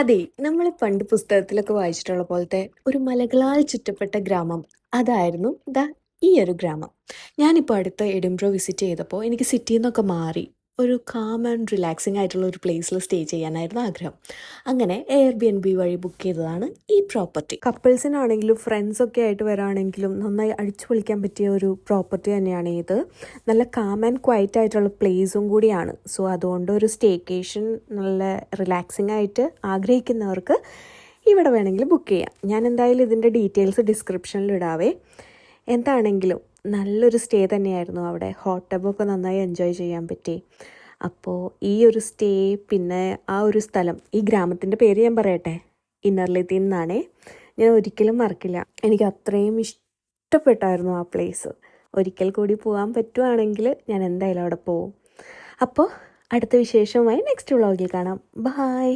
അതെ, നമ്മൾ പണ്ട് പുസ്തകത്തിലൊക്കെ വായിച്ചിട്ടുള്ള പോലത്തെ ഒരു മലകളാൽ ചുറ്റപ്പെട്ട ഗ്രാമം. അതായിരുന്നു ഈ ഒരു ഗ്രാമം. ഞാനിപ്പോൾ അടുത്ത് എഡിൻബ്രോ വിസിറ്റ് ചെയ്തപ്പോൾ എനിക്ക് സിറ്റിന്നൊക്കെ മാറി ഒരു കാം ആൻഡ് റിലാക്സിങ് ആയിട്ടുള്ള ഒരു പ്ലേസിൽ സ്റ്റേ ചെയ്യാനായിരുന്നു ആഗ്രഹം. അങ്ങനെ എയർബിഎൻബി വഴി ബുക്ക് ചെയ്തതാണ് ഈ പ്രോപ്പർട്ടി. കപ്പിൾസിനാണെങ്കിലും ഫ്രണ്ട്സൊക്കെ ആയിട്ട് വരാണെങ്കിലും നന്നായി അടിച്ചു പൊളിക്കാൻ പറ്റിയ ഒരു പ്രോപ്പർട്ടി തന്നെയാണ് ഇത്. നല്ല കാം ആൻഡ് ക്വയറ്റ് ആയിട്ടുള്ള പ്ലേസും കൂടിയാണ്. സോ അതുകൊണ്ട് ഒരു സ്റ്റേക്കേഷൻ നല്ല റിലാക്സിങ് ആയിട്ട് ആഗ്രഹിക്കുന്നവർക്ക് ഇവിടെ വേണമെങ്കിൽ ബുക്ക് ചെയ്യാം. ഞാൻ എന്തായാലും ഇതിൻ്റെ ഡീറ്റെയിൽസ് ഡിസ്ക്രിപ്ഷനിൽ ഇടാവേ. എന്താണെങ്കിലും നല്ലൊരു സ്റ്റേ തന്നെയായിരുന്നു അവിടെ. ഹോട്ട് ടബൊക്കെ നന്നായി എൻജോയ് ചെയ്യാൻ പറ്റി. അപ്പോൾ ഈ ഒരു സ്റ്റേ, പിന്നെ ആ ഒരു സ്ഥലം, ഈ ഗ്രാമത്തിൻ്റെ പേര് ഞാൻ പറയട്ടെ, ഇന്നർലിത്തി എന്നാണേ. ഞാൻ ഒരിക്കലും മറക്കില്ല. എനിക്ക് അത്രയും ഇഷ്ടപ്പെട്ടായിരുന്നു ആ പ്ലേസ്. ഒരിക്കൽ കൂടി പോകാൻ പറ്റുവാണെങ്കിൽ ഞാൻ എന്തായാലും അവിടെ പോവും. അപ്പോൾ അടുത്ത വിശേഷവുമായി നെക്സ്റ്റ് വ്ളോഗിൽ കാണാം. ബൈ.